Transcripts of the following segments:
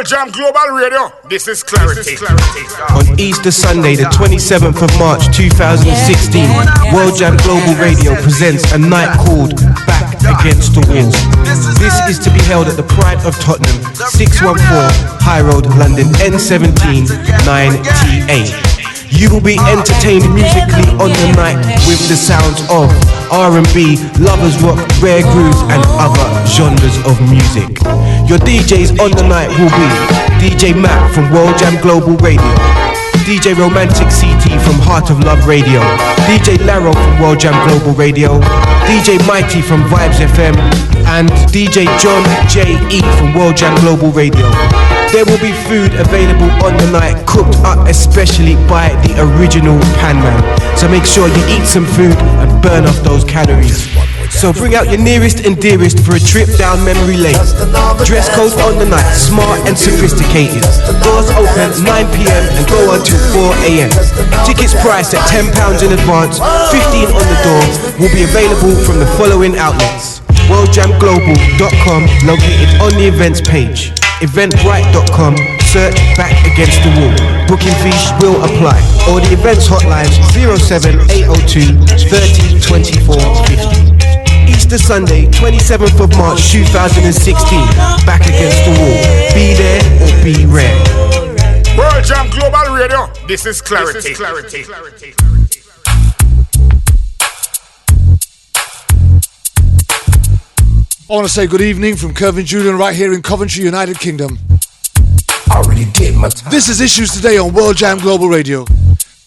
World Jam Global Radio, this is Clarity. On Easter Sunday, the 27th of March 2016, World Jam Global Radio presents a night called Back Against the Wall. This is to be held at the Pride of Tottenham, 614 High Road, London, N17 9TA. You will be entertained musically on the night with the sounds of R&B, lovers rock, rare grooves and other genres of music. Your DJs on the night will be DJ Mac from World Jam Global Radio, DJ Romantic CT from Heart of Love Radio, DJ Laro from World Jam Global Radio, DJ Mighty from Vibes FM, and DJ John J.E. from World Jam Global Radio. There will be food available on the night, cooked up especially by the original Panman. So make sure you eat some food and burn off those calories. So bring out your nearest and dearest for a trip down memory lane. Dress code on the night, smart and sophisticated. Doors open 9 p.m. and go until 4 a.m. Tickets priced at £10 in advance, 15 on the door, will be available from the following outlets: worldjamglobal.com, located on the events page. Eventbrite.com, search Back Against the Wall. Booking fees will apply. Or the events hotline 07802 30 24 50. Easter Sunday, 27th of March 2016. Back Against the Wall. Be there or be rare. World Jam Global Radio, this is Clarity. I want to say good evening from Kervin Julian right here in Coventry, United Kingdom. Already did my time. This is Issues Today on World Jam Global Radio.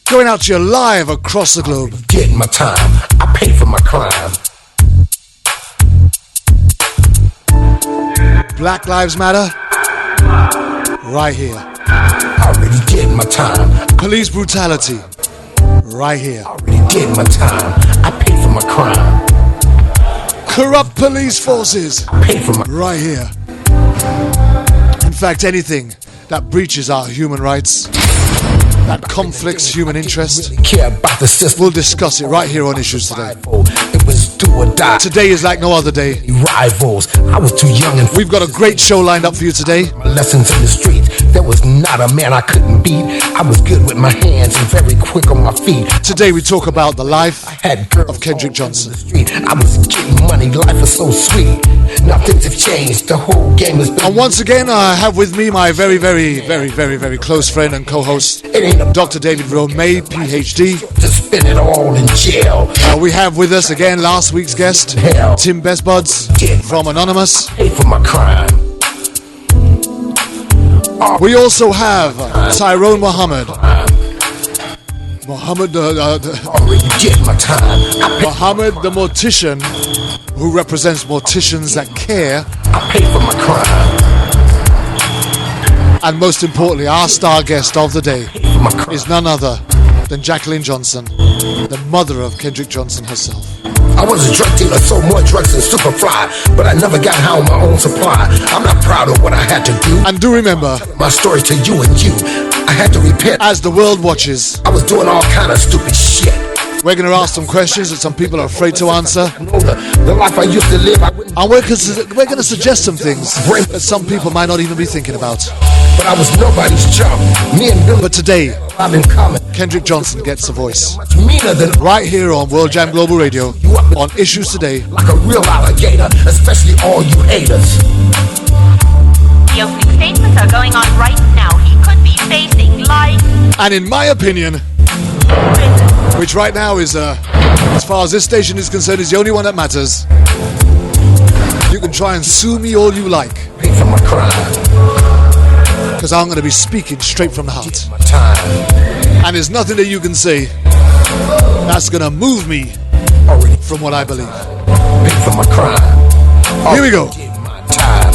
Going out to you live across the globe. Did my time. I pay for my crime. Black Lives Matter. Right here. Already did my time. Police brutality. Right here. Already did my time. I pay for my crime. Corrupt police forces. Pay for my right here. In fact, anything that breaches our human rights, that conflicts human interest, really care about the system. We'll discuss it right here on Issues Today. It was do or die. Today is like no other day. Rivals. I was too young and we've got a great show lined up for you today. Lessons in the street. There was not a man I couldn't beat. I was good with my hands and very quick on my feet. Today we talk about the life of Kendrick Johnson. I was getting money. Life is so sweet. Now things have changed. The whole game has been. And once again, I have with me my very close friend and co-host, Dr. David Romay, PhD. To spend it all in jail. We have with us again last week's guest, Tim Bestbuds from Anonymous. Pay for my crime. We also have Tyrone Muhammad. Muhammad the mortician who represents morticians that care. I pay for my crime. And most importantly, our star guest of the day is none other than Jacqueline Johnson, the mother of Kendrick Johnson herself. I was a drug dealer, sold more drugs than Superfly, but I never got high on my own supply. I'm not proud of what I had to do. And do remember, my story to you and you, I had to repent. As the world watches, I was doing all kind of stupid shit. We're going to ask some questions that some people are afraid to answer. The life I used to live, and we're going to suggest some things that some people might not even be thinking about. But I was nobody's chump. Me and Bill. But today, I've been coming. Kendrick Johnson gets a voice. Meaner than right here on World Jam Global Radio on Issues Today. Like a real alligator, especially all you haters. The opening statements are going on right now. He could be facing life. And in my opinion, which right now is, as far as this station is concerned, is the only one that matters. You can try and sue me all you like. Pay for my crime. Because I'm going to be speaking straight from the heart. And there's nothing that you can say that's going to move me from what I believe. Pay for my crime. Here we go. Pay for my crime.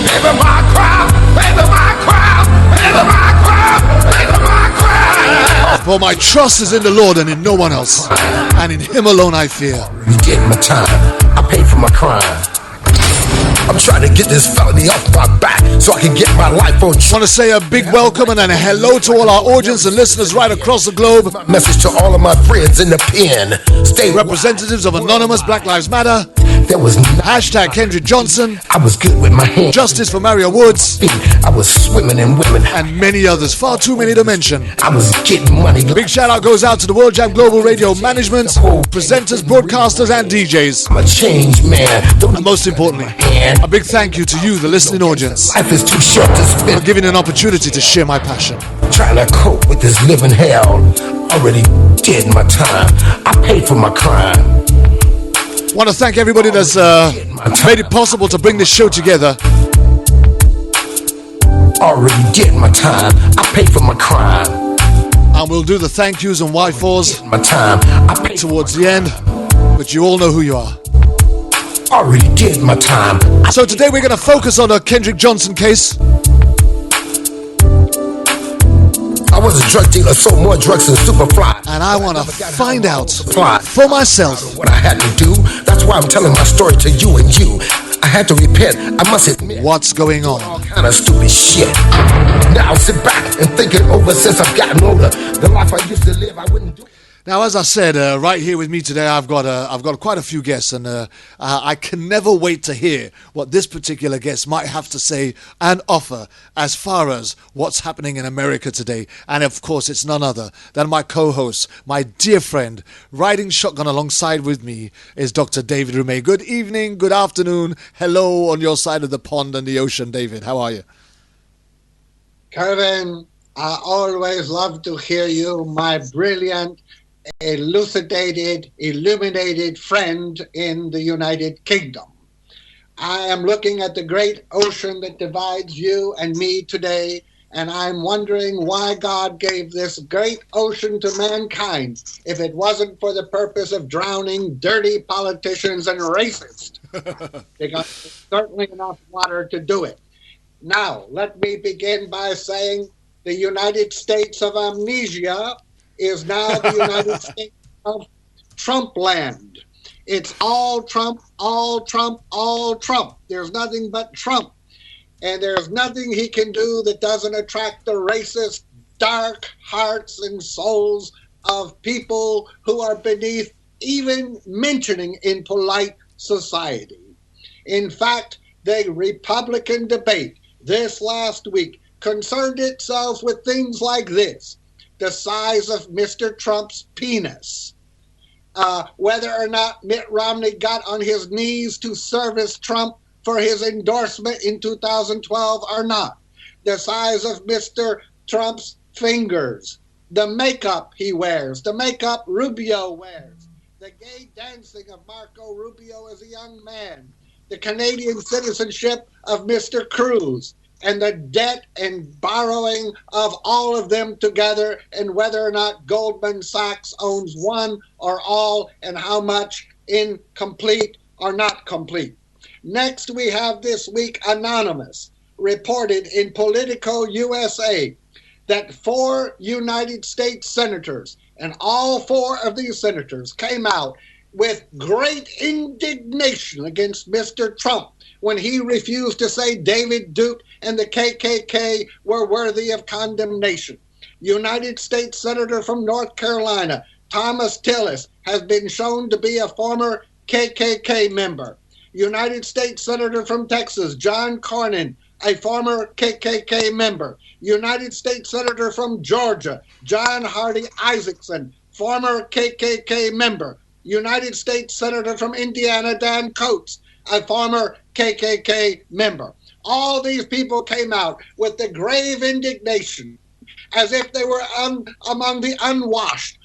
Pay for my crime. Pay for my crime. Pay for my crime. For my trust is in the Lord and in no one else. And in Him alone I fear. You did my time. I paid for my crime. I'm trying to get this felony off my back so I can get my life on track. I want to say a big welcome and a hello to all our audience and listeners right across the globe. Message to all of my friends in the pen. Stay representatives of Anonymous, Black Lives Matter, there was nothing. Hashtag Kendrick Johnson. I was good with my hands. Justice for Mario Woods. I was swimming in women. And many others, far too many to mention. I was getting money. Big shout out goes out to the World Jam Global Radio management, presenters, broadcasters, and DJs. I'm a changed man. And most importantly, a big thank you to you, the listening audience, Life is too short to spend for giving an opportunity to share my passion. trying to cope with this living hell. Already did my time. I paid for my crime. Want to thank everybody that's made it possible to bring this show together. Already did my time. I paid for my crime. And we'll do the thank yous and why fours My time. I paid towards the end, but you all know who you are. Already did my time. So today we're going to focus on a Kendrick Johnson case. I was a drug dealer, sold more drugs than Superfly. And I want to find out for myself what I had to do. That's why I'm telling my story to you and you. I had to repent. I must admit what's going all on. kind of stupid shit. Now sit back and think it over since I've gotten older. The life I used to live, I wouldn't do. Now, as I said, right here with me today, I've got quite a few guests, and I can never wait to hear what this particular guest might have to say and offer as far as what's happening in America today. And of course, it's none other than my co-host, my dear friend, riding shotgun alongside with me is Dr. David Rumey. Good evening, good afternoon, hello on your side of the pond and the ocean, David. How are you? Kevin, I always love to hear you, my brilliant, elucidated, illuminated friend in the United Kingdom. I am looking at the great ocean that divides you and me today, and I'm wondering why God gave this great ocean to mankind if it wasn't for the purpose of drowning dirty politicians and racists. Because there's certainly enough water to do it. Now, let me begin by saying the United States of Amnesia is now the United States of Trump land. It's all Trump, all Trump, all Trump. There's nothing but Trump. And there's nothing he can do that doesn't attract the racist, dark hearts and souls of people who are beneath even mentioning in polite society. In fact, the Republican debate this last week concerned itself with things like this: the size of Mr. Trump's penis, whether or not Mitt Romney got on his knees to service Trump for his endorsement in 2012 or not, the size of Mr. Trump's fingers, the makeup he wears, the makeup Rubio wears, the gay dancing of Marco Rubio as a young man, the Canadian citizenship of Mr. Cruz, and the debt and borrowing of all of them together, and whether or not Goldman Sachs owns one or all, and how much incomplete or not complete. Next, we have this week Anonymous reported in Politico USA that 4 United States senators, and all 4 of these senators came out with great indignation against Mr. Trump when he refused to say David Duke and the KKK were worthy of condemnation. United States Senator from North Carolina, Thomas Tillis, has been shown to be a former KKK member. United States Senator from Texas, John Cornyn, a former KKK member. United States Senator from Georgia, John Hardy Isaacson, former KKK member. United States Senator from Indiana, Dan Coates, a former KKK member. All these people came out with the grave indignation, as if they were among the unwashed,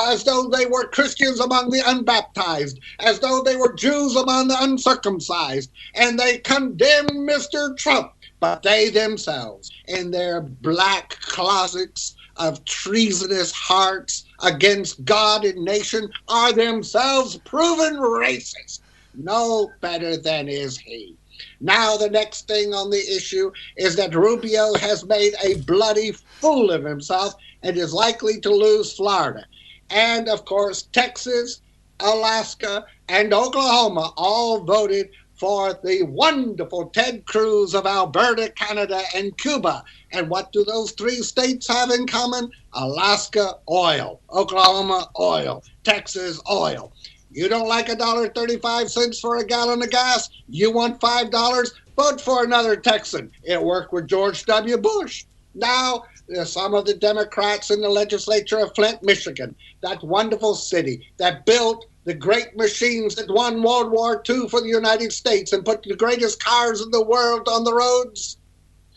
as though they were Christians among the unbaptized, as though they were Jews among the uncircumcised, and they condemned Mr. Trump. But they themselves, in their black closets of treasonous hearts against God and nation, are themselves proven racist. No better than is he. Now the next thing on the issue is that Rubio has made a bloody fool of himself and is likely to lose Florida. And of course, Texas, Alaska, and Oklahoma all voted for the wonderful Ted Cruz of Alberta, Canada, and Cuba. And what do those 3 states have in common? Alaska, oil. Oklahoma, oil. Texas, oil. You don't like $1.35 for a gallon of gas? You want $5? Vote for another Texan. It worked with George W. Bush. Now, some of the Democrats in the legislature of Flint, Michigan, that wonderful city that built the great machines that won World War II for the United States and put the greatest cars in the world on the roads.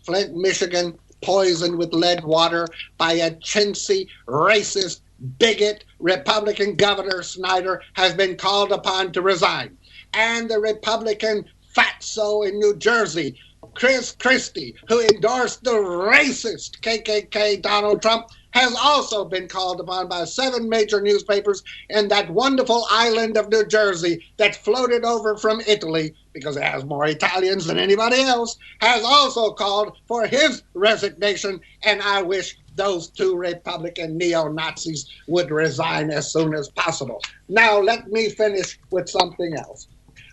Flint, Michigan, poisoned with lead water by a chintzy, racist, bigot Republican Governor Snyder, has been called upon to resign. And the Republican fatso in New Jersey, Chris Christie, who endorsed the racist KKK Donald Trump, has also been called upon by 7 major newspapers in that wonderful island of New Jersey that floated over from Italy, because it has more Italians than anybody else, has also called for his resignation, and I wish those 2 Republican neo-Nazis would resign as soon as possible. Now, let me finish with something else.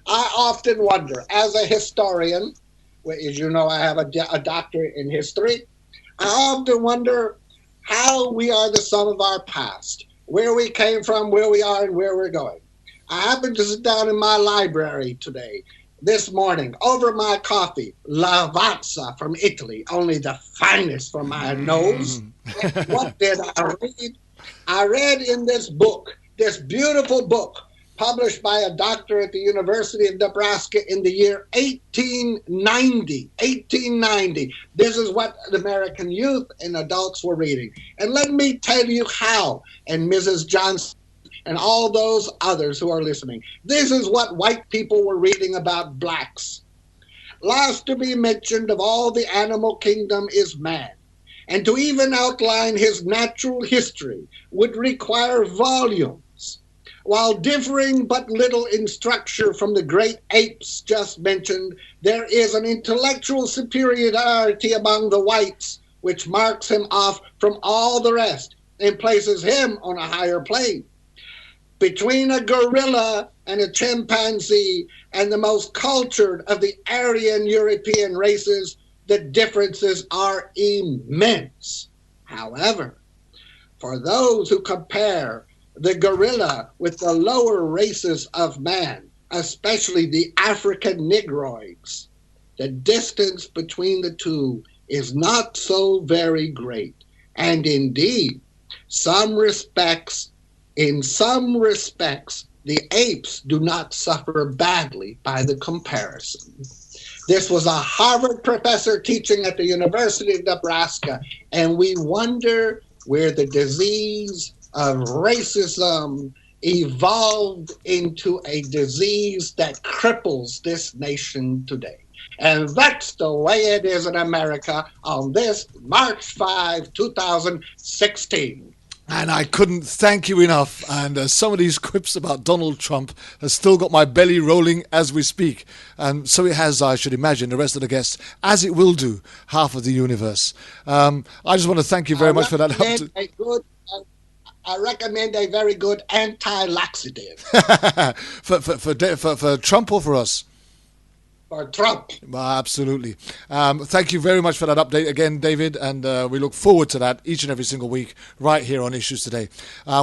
I often wonder, as a historian, as you know, I have a doctorate in history, I often wonder how we are the sum of our past, where we came from, where we are, and where we're going. I happened to sit down in my library today, this morning, over my coffee, Lavazza from Italy, only the finest for my nose. And what did I read? I read in this book, this beautiful book, published by a doctor at the University of Nebraska in the year 1890. 1890. This is what the American youth and adults were reading. And let me tell you how, and Mrs. Johnson and all those others who are listening, this is what white people were reading about blacks. Last to be mentioned of all the animal kingdom is man. And to even outline his natural history would require volumes. While differing but little in structure from the great apes just mentioned, there is an intellectual superiority among the whites which marks him off from all the rest and places him on a higher plane. Between a gorilla and a chimpanzee and the most cultured of the Aryan European races, the differences are immense. However, for those who compare the gorilla with the lower races of man, especially the African Negroids, the distance between the two is not so very great. And indeed, in some respects, the apes do not suffer badly by the comparison. This was a Harvard professor teaching at the University of Nebraska, and we wonder where the disease of racism evolved into a disease that cripples this nation today. And that's the way it is in America on this March 5, 2016. And I couldn't thank you enough. And some of these quips about Donald Trump has still got my belly rolling as we speak. And so it has, I should imagine, the rest of the guests, as it will do, half of the universe. I just want to thank you very much for that. I recommend a very good anti-laxative. for Trump or for us? For Trump. Absolutely. Thank you very much for that update again, David, and we look forward to that each and every single week right here on Issues Today.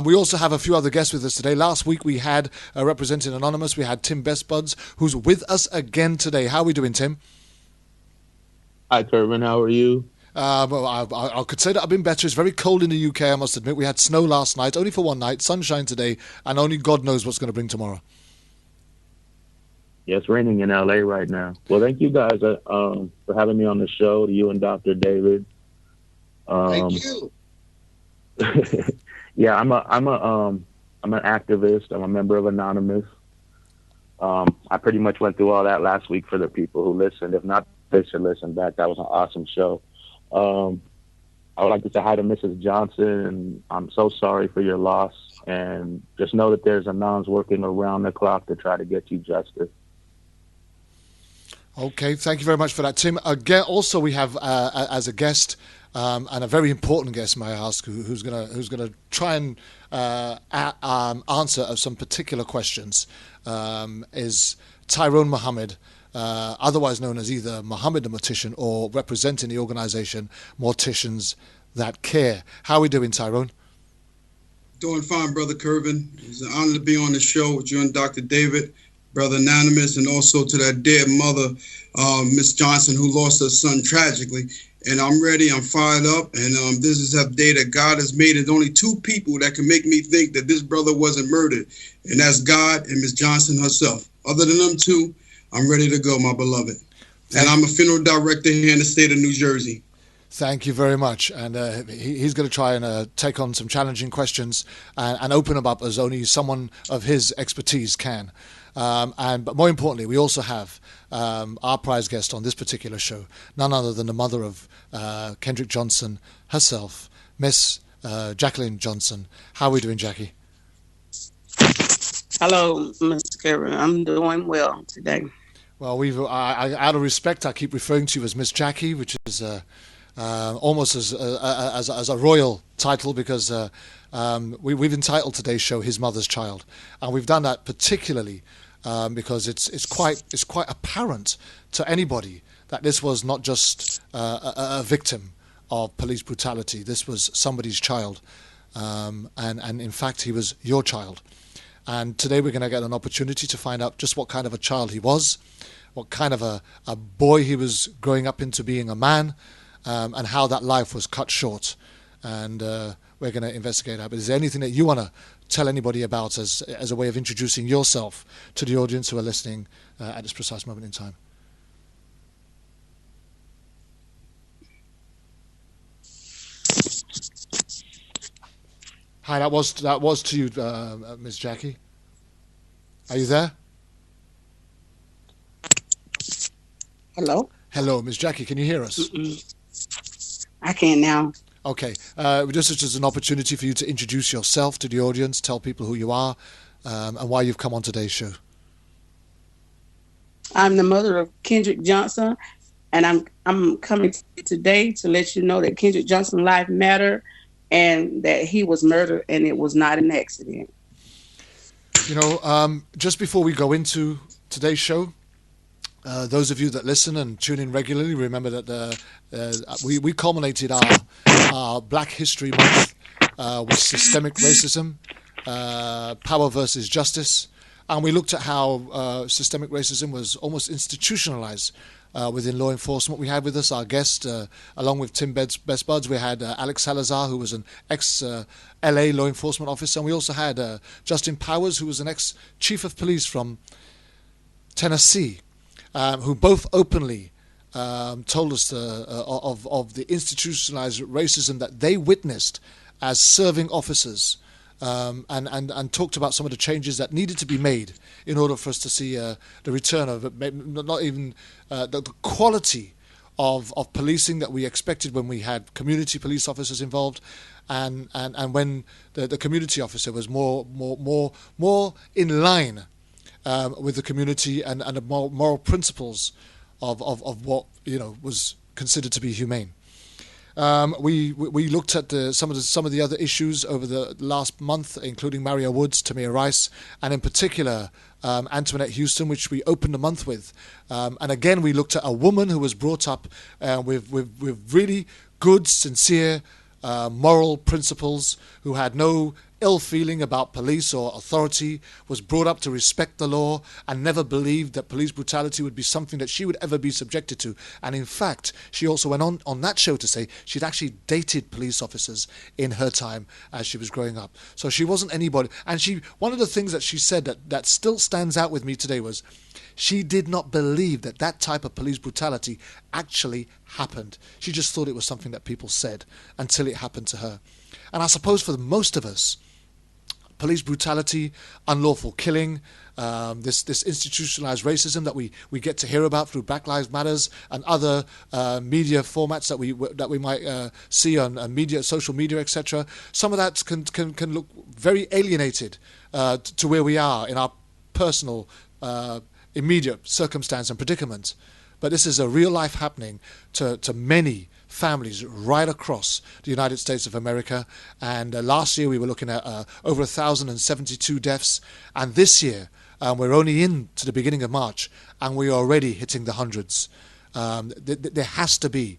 We also have a few other guests with us today. Last week we had, representing Anonymous, we had Tim Bestbuds, who's with us again today. How are we doing, Tim? Hi, Turvin. How are you? Well, I could say that I've been better. It's very cold in the UK, I must admit. We had snow last night, only for one night, sunshine today, and only God knows what's going to bring tomorrow. Yeah, it's raining in LA right now. Well, thank you guys for having me on the show, you and Dr. David. Thank you. Yeah, I'm an activist. I'm a member of Anonymous. I pretty much went through all that last week for the people who listened. If not, they should listen back. That was an awesome show. I would like to say hi to Mrs. Johnson, and I'm so sorry for your loss. And just know that there's Anons working around the clock to try to get you justice. Okay, thank you very much for that, Tim. Again, also, we have as a guest and a very important guest, may I ask, who's gonna try and answer some particular questions, is Tyrone Muhammad. Otherwise known as either Muhammad the Mortician or representing the organisation Morticians That Care. How are we doing, Tyrone? Doing fine, Brother Curvin. It's an honor to be on the show with you and Dr. David, Brother Anonymous, and also to that dead mother, Miss Johnson, who lost her son tragically. And I'm ready. I'm fired up. And this is a day that God has made. There's only two people that can make me think that this brother wasn't murdered, and that's God and Miss Johnson herself. Other than them two, I'm ready to go, my beloved. And I'm a funeral director here in the state of New Jersey. Thank you very much. And he's going to try and take on some challenging questions and open them up as only someone of his expertise can. But more importantly, we also have our prize guest on this particular show, none other than the mother of Kendrick Johnson herself, Miss Jacqueline Johnson. How are we doing, Jackie? Hello, Mr. Kevin. I'm doing well today. Well, out of respect, I keep referring to you as Miss Jackie, which is almost as a royal title, because we've entitled today's show "His Mother's Child," and we've done that particularly because it's quite apparent to anybody that this was not just a victim of police brutality. This was somebody's child, and in fact, he was your child. And today we're going to get an opportunity to find out just what kind of a child he was, what kind of a boy he was growing up into being a man, and how that life was cut short. And we're going to investigate that. But is there anything that you want to tell anybody about as a way of introducing yourself to the audience who are listening at this precise moment in time? Hi, that was to you, Ms. Jackie. Are you there? Hello? Hello, Ms. Jackie, can you hear us? I can now. Okay. This is just an opportunity for you to introduce yourself to the audience, tell people who you are, and why you've come on today's show. I'm the mother of Kendrick Johnson, and I'm coming today to let you know that Kendrick Johnson's life mattered, and that he was murdered, and it was not an accident. You know, just before we go into today's show, those of you that listen and tune in regularly, remember that we culminated our Black History Month with systemic racism, power versus justice, and we looked at how systemic racism was almost institutionalized within law enforcement. We had with us our guest, along with Tim Best Buds, we had Alex Salazar, who was an ex-LA law enforcement officer, and we also had Justin Powers, who was an ex-chief of police from Tennessee, who both openly told us of the institutionalized racism that they witnessed as serving officers, and talked about some of the changes that needed to be made in order for us to see the return of not even the quality of policing that we expected when we had community police officers involved, and when the community officer was more in line with the community and the moral principles of what was considered to be humane. We looked at some of the other issues over the last month, including Mario Woods, Tamir Rice, and in particular Antoinette Houston, which we opened the month with. And again, we looked at a woman who was brought up with really good, sincere, moral principles, who had no ill feeling about police or authority, was brought up to respect the law, and never believed that police brutality would be something that she would ever be subjected to. And in fact, she also went on that show to say she'd actually dated police officers in her time as she was growing up. So she wasn't anybody. And one of the things that she said that still stands out with me today was she did not believe that type of police brutality actually happened. She just thought it was something that people said until it happened to her. And I suppose for most of us, police brutality, unlawful killing, this institutionalized racism that we get to hear about through Black Lives Matters and other media formats that we might see on media, social media, etc. Some of that can look very alienated to where we are in our personal immediate circumstance and predicament. But this is a real life happening to many families right across the United States of America. And last year we were looking at over 1,072 deaths, and this year we're only into the beginning of March and we're already hitting the hundreds. There has to be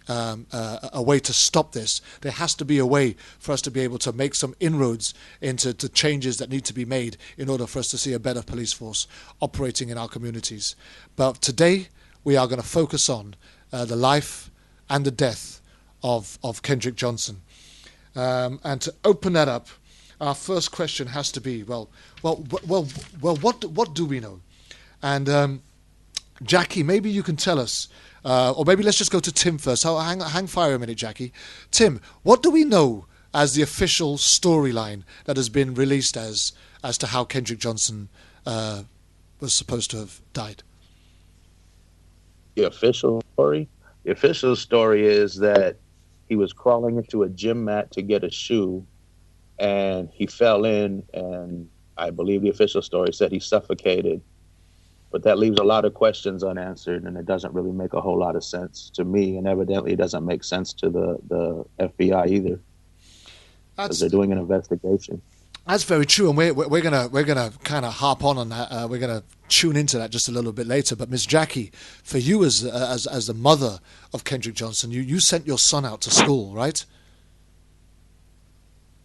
a way to stop this. There has to be a way for us to be able to make some inroads into changes that need to be made in order for us to see a better police force operating in our communities. But today we are going to focus on the life and the death of Kendrick Johnson. And to open that up, our first question has to be, well, what do we know? And Jackie, maybe you can tell us, or maybe let's just go to Tim first. Hang fire a minute, Jackie. Tim, what do we know as the official storyline that has been released as to how Kendrick Johnson was supposed to have died? The official story? The official story is that he was crawling into a gym mat to get a shoe, and he fell in, and I believe the official story said he suffocated. But that leaves a lot of questions unanswered, and it doesn't really make a whole lot of sense to me, and evidently it doesn't make sense to the FBI either, because they're doing an investigation. That's very true, and we're gonna kind of harp on that. We're gonna tune into that just a little bit later. But Miss Jackie, for you as the mother of Kendrick Johnson, you sent your son out to school, right?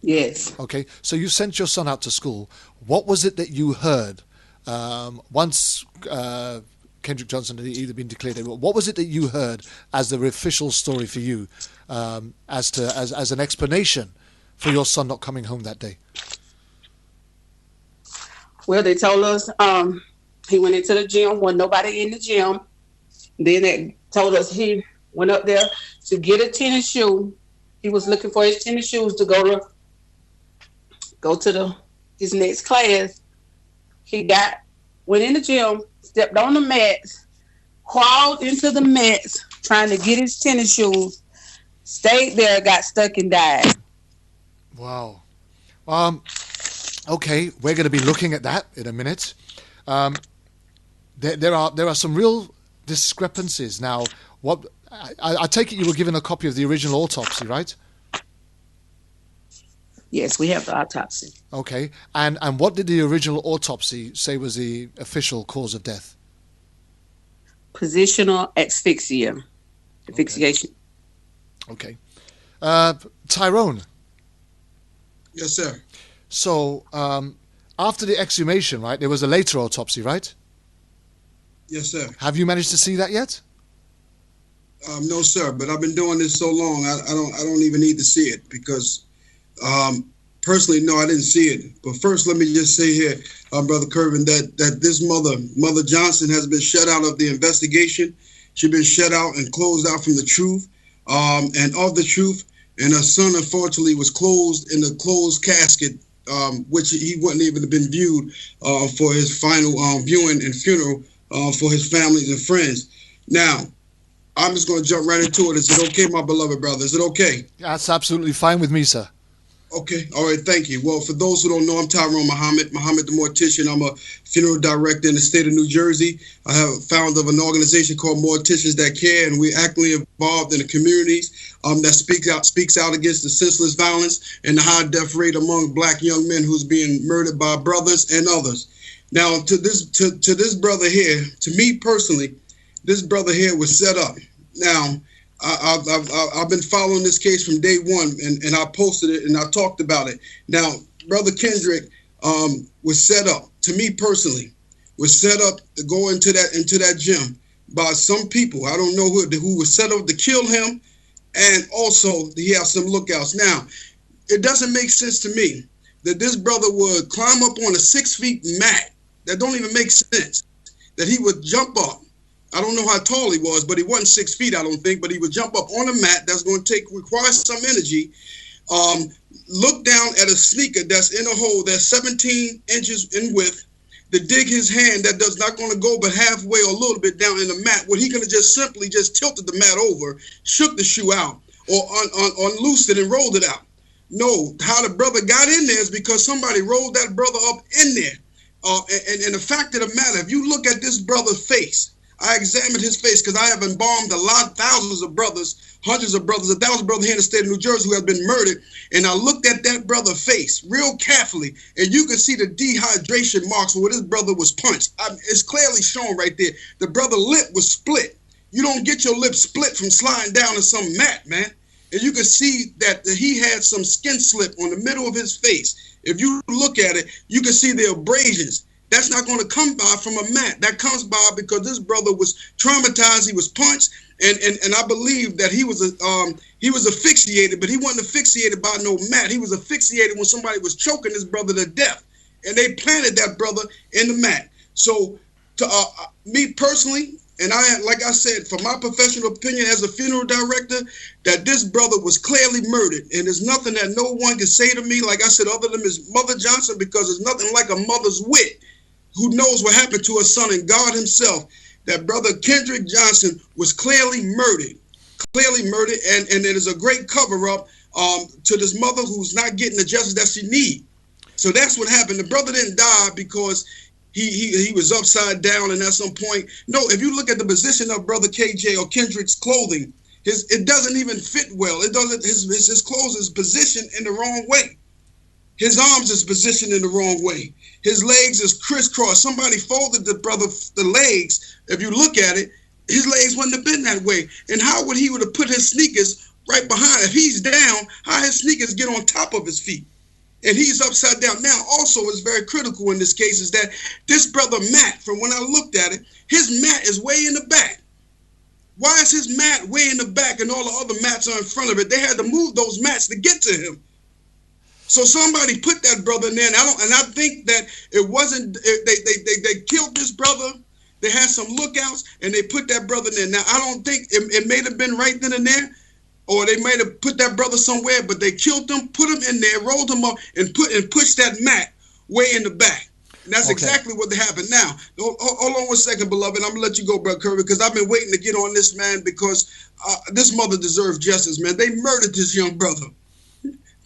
Yes. Okay, so you sent your son out to school. What was it that you heard once Kendrick Johnson had either been declared? What was it that you heard as the official story for you, as an explanation for your son not coming home that day? Well, they told us he went into the gym, wasn't nobody in the gym. Then they told us he went up there to get a tennis shoe. He was looking for his tennis shoes to go to his next class. He went in the gym, stepped on the mats, crawled into the mats trying to get his tennis shoes, stayed there, got stuck and died. Wow. Okay, we're going to be looking at that in a minute. There are some real discrepancies. Now, what I take it you were given a copy of the original autopsy, right? Yes, we have the autopsy. Okay, and what did the original autopsy say was the official cause of death? Positional asphyxiation. Okay. Tyrone. Yes, sir. So, after the exhumation, right, there was a later autopsy, right? Yes, sir. Have you managed to see that yet? No, sir. But I've been doing this so long, I don't even need to see it because, personally, no, I didn't see it. But first, let me just say here, Brother Kervin, that this Mother Johnson, has been shut out of the investigation. She's been shut out and closed out from the truth, and of the truth. And her son, unfortunately, was closed in a closed casket, which he wouldn't even have been viewed for his final viewing and funeral for his families and friends. Now, I'm just going to jump right into it. Is it okay, my beloved brother? Is it okay? That's absolutely fine with me, sir. Okay. All right. Thank you. Well, for those who don't know, I'm Tyrone Muhammad the Mortician. I'm a funeral director in the state of New Jersey. I have a founder of an organization called Morticians That Care, and we're actively involved in the communities that speaks out against the senseless violence and the high death rate among black young men who's being murdered by brothers and others. Now, to this brother here, to me personally, this brother here was set up. Now, I've been following this case from day one, and I posted it and I talked about it. Now, Brother Kendrick was set up. To me personally, was set up to go into that gym by some people. I don't know who was set up to kill him, and also he has some lookouts. Now, it doesn't make sense to me that this brother would climb up on a 6 feet mat. That don't even make sense. That he would jump up. I don't know how tall he was, but he wasn't 6 feet, I don't think. But he would jump up on a mat that's going to require some energy. Look down at a sneaker that's in a hole that's 17 inches in width. To dig his hand that does not going to go but halfway or a little bit down in the mat. What he could have just simply just tilted the mat over, shook the shoe out, or unloosed it and rolled it out. No, how the brother got in there is because somebody rolled that brother up in there. And the fact of the matter, if you look at this brother's face, I examined his face because I have embalmed thousands of brothers, hundreds of brothers, 1,000 brothers here in the state of New Jersey who have been murdered. And I looked at that brother's face real carefully, and you can see the dehydration marks where this brother was punched. It's clearly shown right there. The brother's lip was split. You don't get your lips split from sliding down in some mat, man. And you can see that he had some skin slip on the middle of his face. If you look at it, you can see the abrasions. That's not going to come by from a mat. That comes by because this brother was traumatized. He was punched, and I believe that he was asphyxiated, but he wasn't asphyxiated by no mat. He was asphyxiated when somebody was choking his brother to death, and they planted that brother in the mat. So, to me personally, and like I said, from my professional opinion as a funeral director, that this brother was clearly murdered, and there's nothing that no one can say to me, like I said, other than his mother Johnson, because there's nothing like a mother's wit who knows what happened to her son, and God himself, that brother Kendrick Johnson was clearly murdered, and it is a great cover-up to this mother who's not getting the justice that she needs. So that's what happened. The brother didn't die because he was upside down, and at some point, no, if you look at the position of brother KJ or Kendrick's clothing, it doesn't even fit well. It doesn't. His clothes is positioned in the wrong way. His arms is positioned in the wrong way. His legs is crisscrossed. Somebody folded the legs. If you look at it, his legs wouldn't have been that way. And how would he would have put his sneakers right behind? If he's down, how his sneakers get on top of his feet? And he's upside down. Now, also, what's very critical in this case is that this brother Matt, from when I looked at it, his mat is way in the back. Why is his mat way in the back and all the other mats are in front of it? They had to move those mats to get to him. So somebody put that brother in there, and I think that it wasn't. They killed this brother. They had some lookouts, and they put that brother in there. Now I don't think it may have been right then and there, or they might have put that brother somewhere, but they killed him, put him in there, rolled him up, and pushed that mat way in the back. And that's exactly what happened. Now, hold on 1 second, beloved. I'm gonna let you go, Brother Curry, because I've been waiting to get on this, man, because this mother deserves justice, man. They murdered this young brother.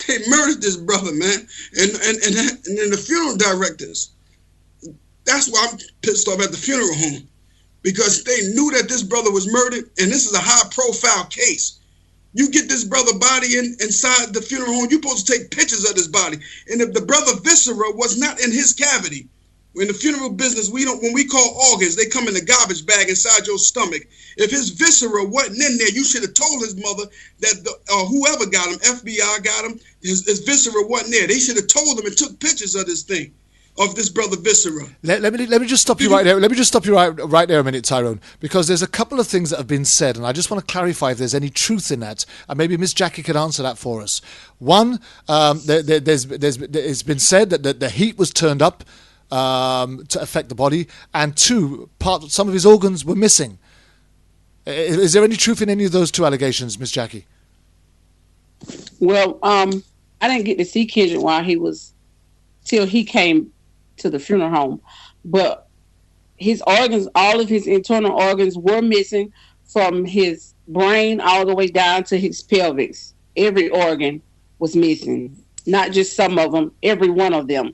They murdered this brother, man. And then the funeral directors, that's why I'm pissed off at the funeral home, because they knew that this brother was murdered, and this is a high-profile case. You get this brother body inside the funeral home, you're supposed to take pictures of this body. And if the brother viscera was not in his cavity, in the funeral business, when we call organs, they come in a garbage bag inside your stomach. If his viscera wasn't in there, you should have told his mother that whoever got him, FBI got him, his viscera wasn't there. They should have told him and took pictures of this thing, of this brother viscera. Let me just stop you right there. Let me just stop you right there a minute, Tyrone, because there's a couple of things that have been said, and I just want to clarify if there's any truth in that, and maybe Miss Jackie could answer that for us. One, it's been said that the heat was turned up to affect the body, and two, some of his organs were missing. Is there any truth in any of those two allegations, Miss Jackie? Well, I didn't get to see Kendrick till he came to the funeral home, but his organs, all of his internal organs were missing, from his brain all the way down to his pelvis. Every organ was missing, not just some of them, every one of them.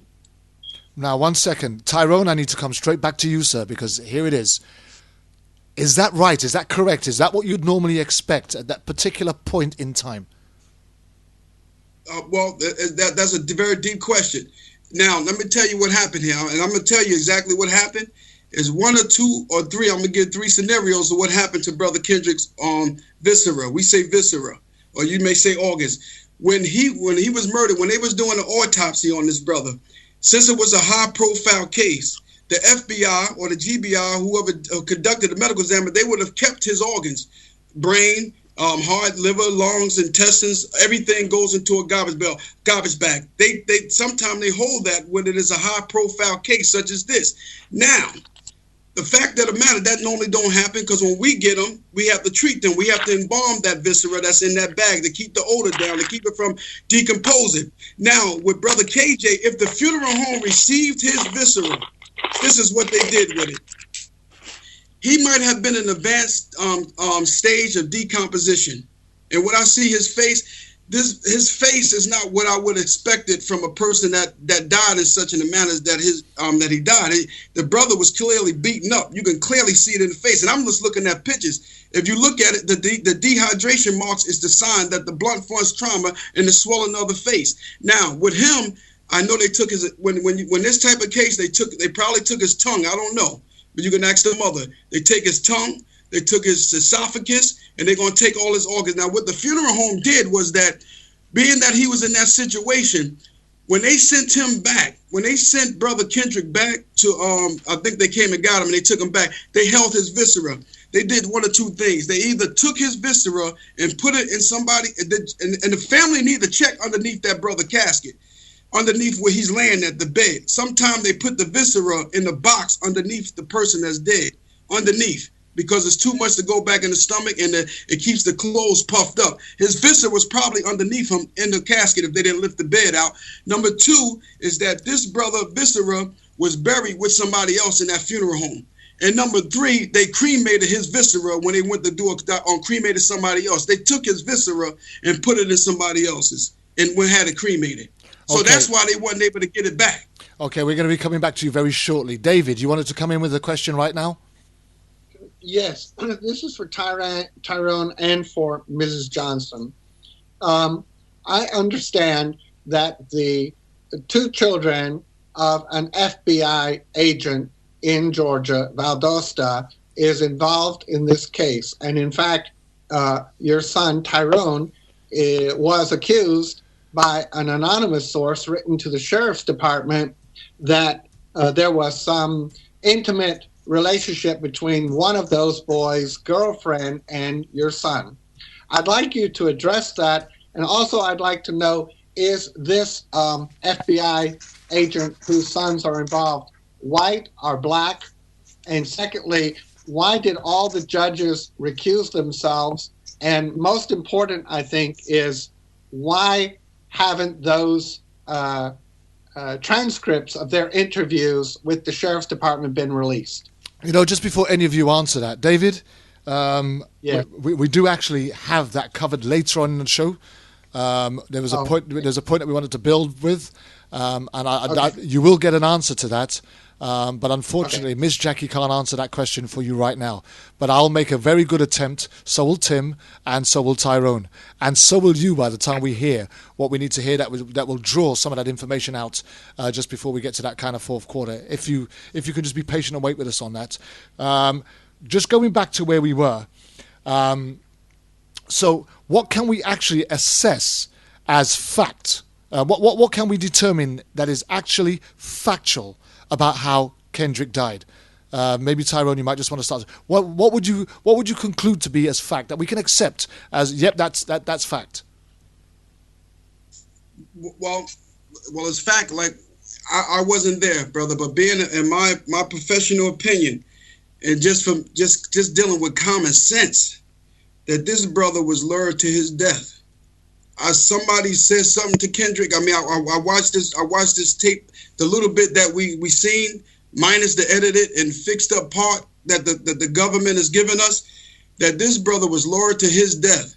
Now, 1 second. Tyrone, I need to come straight back to you, sir, because here it is. Is that right? Is that correct? Is that what you'd normally expect at that particular point in time? Well, that's a very deep question. Now, let me tell you what happened here, and I'm going to tell you exactly what happened. Is one or two or three, I'm going to give three scenarios of what happened to Brother Kendrick's viscera. We say viscera, or you may say organs. When he was murdered, when they was doing an autopsy on this brother, since it was a high-profile case, the FBI or the GBI, whoever conducted the medical exam, they would have kept his organs, brain, heart, liver, lungs, intestines, everything goes into a garbage bag. They sometimes they hold that when it is a high-profile case such as this. Now, the fact of the matter, that normally don't happen, because when we get them, we have to treat them. We have to embalm that viscera that's in that bag to keep the odor down, to keep it from decomposing. Now, with Brother KJ, if the funeral home received his viscera, this is what they did with it. He might have been in an advanced stage of decomposition. And when I see his face, his face is not what I would have expected from a person that died in such a manner that he died. The brother was clearly beaten up. You can clearly see it in the face. And I'm just looking at pictures. If you look at it, the dehydration marks is the sign that the blunt force trauma and the swelling of the face. Now, with him, I know they took his, when this type of case, they probably took his tongue. I don't know. But you can ask the mother. They take his tongue, They took his esophagus, and they're going to take all his organs. Now, what the funeral home did was that, being that he was in that situation, when they sent him back, when they sent Brother Kendrick back to, I think they came and got him, and they took him back, they held his viscera. They did one of two things. They either took his viscera and put it in somebody, and the family need to check underneath that brother casket, underneath where he's laying at the bed. Sometimes they put the viscera in the box underneath the person that's dead, underneath, because it's too much to go back in the stomach, and it keeps the clothes puffed up. His viscera was probably underneath him in the casket if they didn't lift the bed out. Number two is that this brother viscera was buried with somebody else in that funeral home. And number three, they cremated his viscera when they went to cremated somebody else. They took his viscera and put it in somebody else's and had it cremated. So that's why they wasn't able to get it back. Okay, we're going to be coming back to you very shortly. David, you wanted to come in with a question right now? Yes, this is for Tyrone and for Mrs. Johnson. I understand that the two children of an FBI agent in Georgia, Valdosta, is involved in this case. And in fact, your son, Tyrone, was accused by an anonymous source written to the sheriff's department that there was some intimate relationship between one of those boys' girlfriend and your son. I'd like you to address that, and also I'd like to know, is this FBI agent whose sons are involved white or black? And secondly, why did all the judges recuse themselves? And most important, I think, is why haven't those transcripts of their interviews with the sheriff's department been released? You know, just before any of you answer that, David, we do actually have that covered later on in the show. There was a point that we wanted to build with, and you will get an answer to that. But unfortunately, Miss Jackie can't answer that question for you right now. But I'll make a very good attempt. So will Tim, and so will Tyrone, and so will you. By the time we hear what we need to hear, that will draw some of that information out just before we get to that kind of fourth quarter. If you can just be patient and wait with us on that. Just going back to where we were. So what can we actually assess as fact? What can we determine that is actually factual about how Kendrick died? Maybe Tyrone, you might just want to start. What would you conclude to be as fact that we can accept as that's fact? Well, it's fact. Like I wasn't there, brother, but being in my professional opinion, and just dealing with common sense, that this brother was lured to his death. Somebody said something to Kendrick. I mean, I watched this tape, the little bit that we seen, minus the edited and fixed up part that the government has given us, that this brother was lured to his death.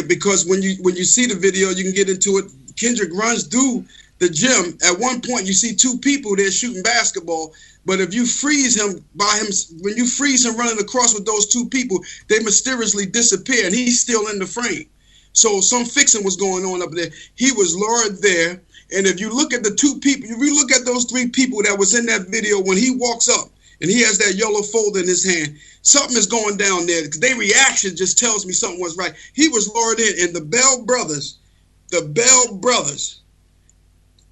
Because when you see the video, you can get into it. Kendrick runs through the gym. At one point, you see two people there shooting basketball. But if you freeze him when you freeze him running across with those two people, they mysteriously disappear, and he's still in the frame. So some fixing was going on up there. He was lured there. And if you look at the two people, if you look at those three people that was in that video, when he walks up and he has that yellow folder in his hand, something is going down there, because their reaction just tells me something was right. He was lured in, and the Bell brothers,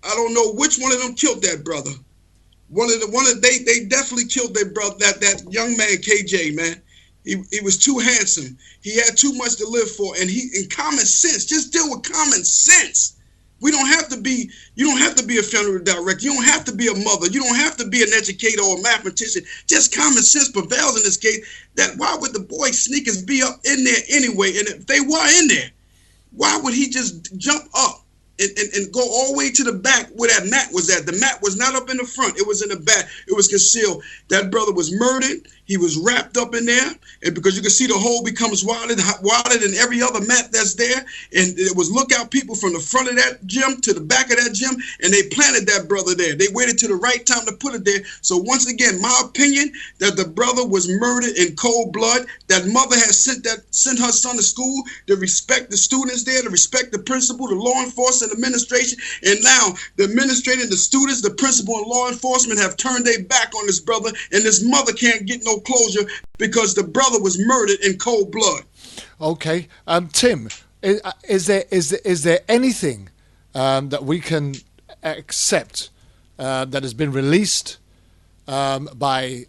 I don't know which one of them killed that brother. They definitely killed their brother, that young man, KJ, man. He was too handsome. He had too much to live for, and in common sense, just deal with common sense. You don't have to be a funeral director. You don't have to be a mother. You don't have to be an educator or a mathematician. Just common sense prevails in this case. That why would the boys' sneakers be up in there anyway? And if they were in there, why would he just jump up and go all the way to the back where that mat was at? The mat was not up in the front. It was in the back. It was concealed. That brother was murdered. He was wrapped up in there. And because you can see the hole becomes wider than every other mat that's there. And it was lookout people from the front of that gym to the back of that gym. And they planted that brother there. They waited to the right time to put it there. So once again, my opinion, that the brother was murdered in cold blood. That mother had sent her son to school to respect the students there, to respect the principal, the law enforcement administration. And now the administrator, the students, the principal, and law enforcement have turned their back on this brother. And this mother can't get no closure because the brother was murdered in cold blood. Okay, Tim, is there anything that we can accept that has been released by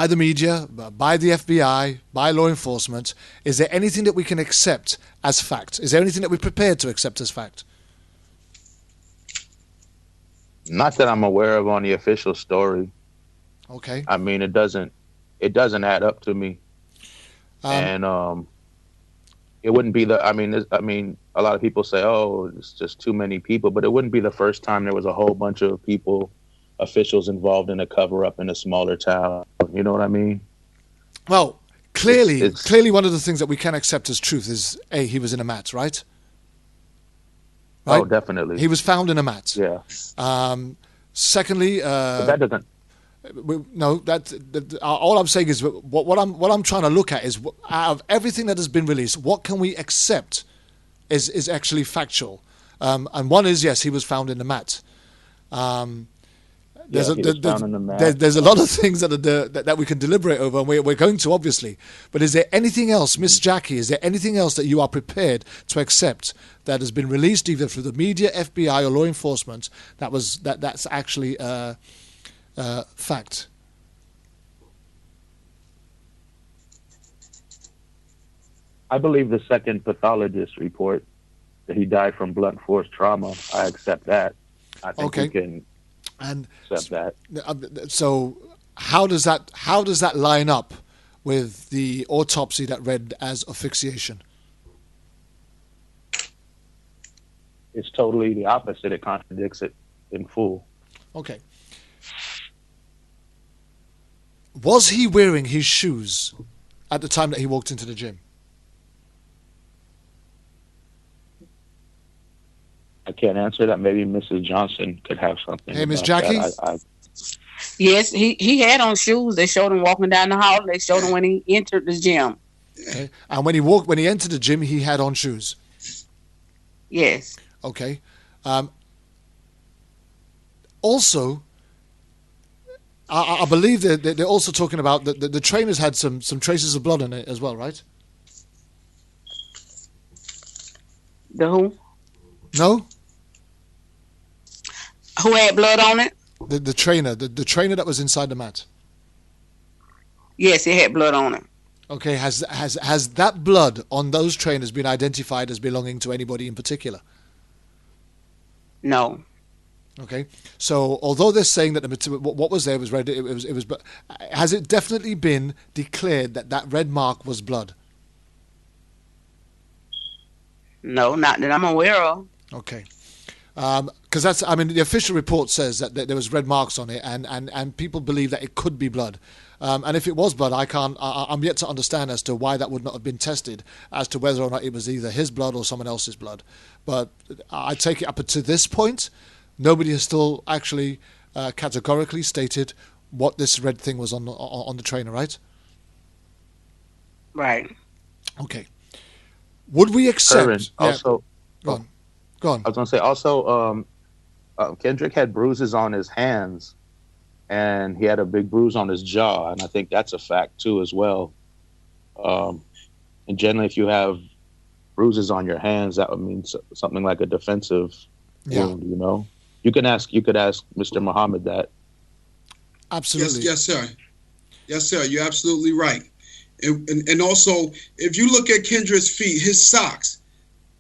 the media, by the FBI, by law enforcement? Is there anything that we can accept as fact? Is there anything that we're prepared to accept as fact? Not that I'm aware of on the official story. Okay. I mean, it doesn't add up to me. And it wouldn't be a lot of people say, oh, it's just too many people, but it wouldn't be the first time there was a whole bunch of people, officials involved in a cover-up in a smaller town. You know what I mean? Well, clearly one of the things that we can accept as truth is, A, he was in a mat, right? Oh, definitely. He was found in a mat. Yeah. Secondly, but that doesn't. All I'm saying is what I'm trying to look at is, out of everything that has been released, what can we accept is actually factual. And one is, yes, he was found in the mat. There's a lot of things that we can deliberate over, and we're going to, obviously. But is there anything else, Miss Jackie? Is there anything else that you are prepared to accept that has been released either through the media, FBI, or law enforcement that's actually fact? I believe the second pathologist report that he died from blunt force trauma. I accept that. I think we can. And accept that. So how does that line up with the autopsy that read as asphyxiation? It's totally the opposite. It contradicts it in full. Okay. Was he wearing his shoes at the time that he walked into the gym? I can't answer that. Maybe Mrs. Johnson could have something. Hey, Miss Jackie? Yes, he had on shoes. They showed him walking down the hall. They showed him when he entered the gym. Okay. And when he entered the gym, he had on shoes? Yes. Okay. Also, I believe that they're also talking about the trainers had some traces of blood in it as well, right? The who? No? Who had blood on it? The trainer, the trainer that was inside the mat. Yes, it had blood on it. Okay, has that blood on those trainers been identified as belonging to anybody in particular? No. Okay, so although they're saying that what was there was red, it was, but has it definitely been declared that red mark was blood? No, not that I'm aware of. Okay. Because the official report says that there was red marks on it, and people believe that it could be blood. And if it was blood, I'm yet to understand as to why that would not have been tested, as to whether or not it was either his blood or someone else's blood. But I take it up to this point, nobody has still actually categorically stated what this red thing was on the trainer, right? Right. Okay. Would we accept? Also, Go on. I was going to say also, Kendrick had bruises on his hands, and he had a big bruise on his jaw, and I think that's a fact too as well. And generally, if you have bruises on your hands, that would mean something like a defensive wound. You know, you could ask Mr. Muhammad that. Absolutely. Yes, sir. Yes, sir. You're absolutely right. And also, if you look at Kendrick's feet, his socks.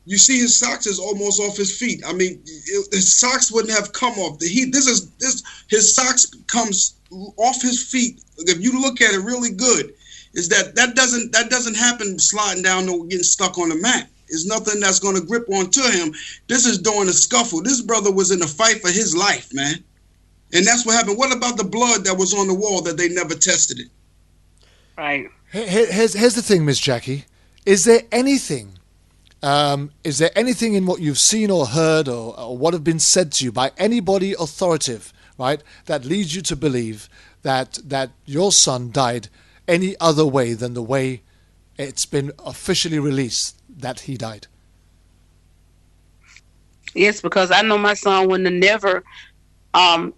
You see, his socks is almost off his feet. I mean, his socks wouldn't have come off. His socks comes off his feet. If you look at it really good, is that doesn't happen sliding down or getting stuck on the mat. It's nothing that's going to grip onto him. This is during a scuffle. This brother was in a fight for his life, man, and that's what happened. What about the blood that was on the wall that they never tested it? Right. Here's the thing, Miss Jackie. Is there anything in what you've seen or heard or what have been said to you by anybody authoritative, right, that leads you to believe that your son died any other way than the way it's been officially released that he died? Yes, because I know my son wouldn't have never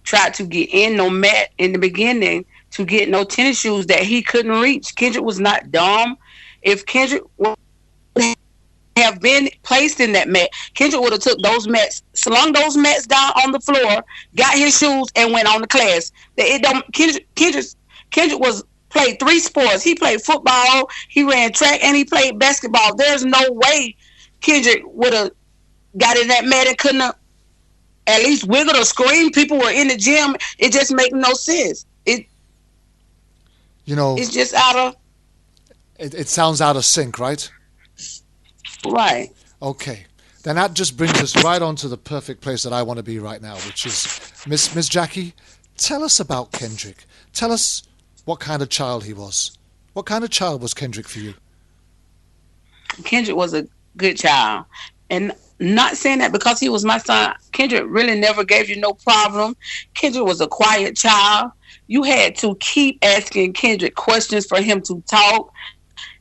tried to get in no mat in the beginning to get no tennis shoes that he couldn't reach. Kendrick was not dumb. If Kendrick would have been placed in that mat, Kendrick would have took those mats, slung those mats down on the floor, got his shoes, and went on to class. Kendrick was played 3 sports. He played football, he ran track, and he played basketball. There's no way Kendrick would have got in that mat and couldn't have at least wiggled or screamed. People were in the gym. It just makes no sense. It's just out of... It sounds out of sync, right? Right. Okay. Then that just brings us right on to the perfect place that I want to be right now, which is Miss Jackie, tell us about Kendrick. Tell us what kind of child he was. What kind of child was Kendrick for you? Kendrick was a good child. And not saying that because he was my son. Kendrick really never gave you no problem. Kendrick was a quiet child. You had to keep asking Kendrick questions for him to talk.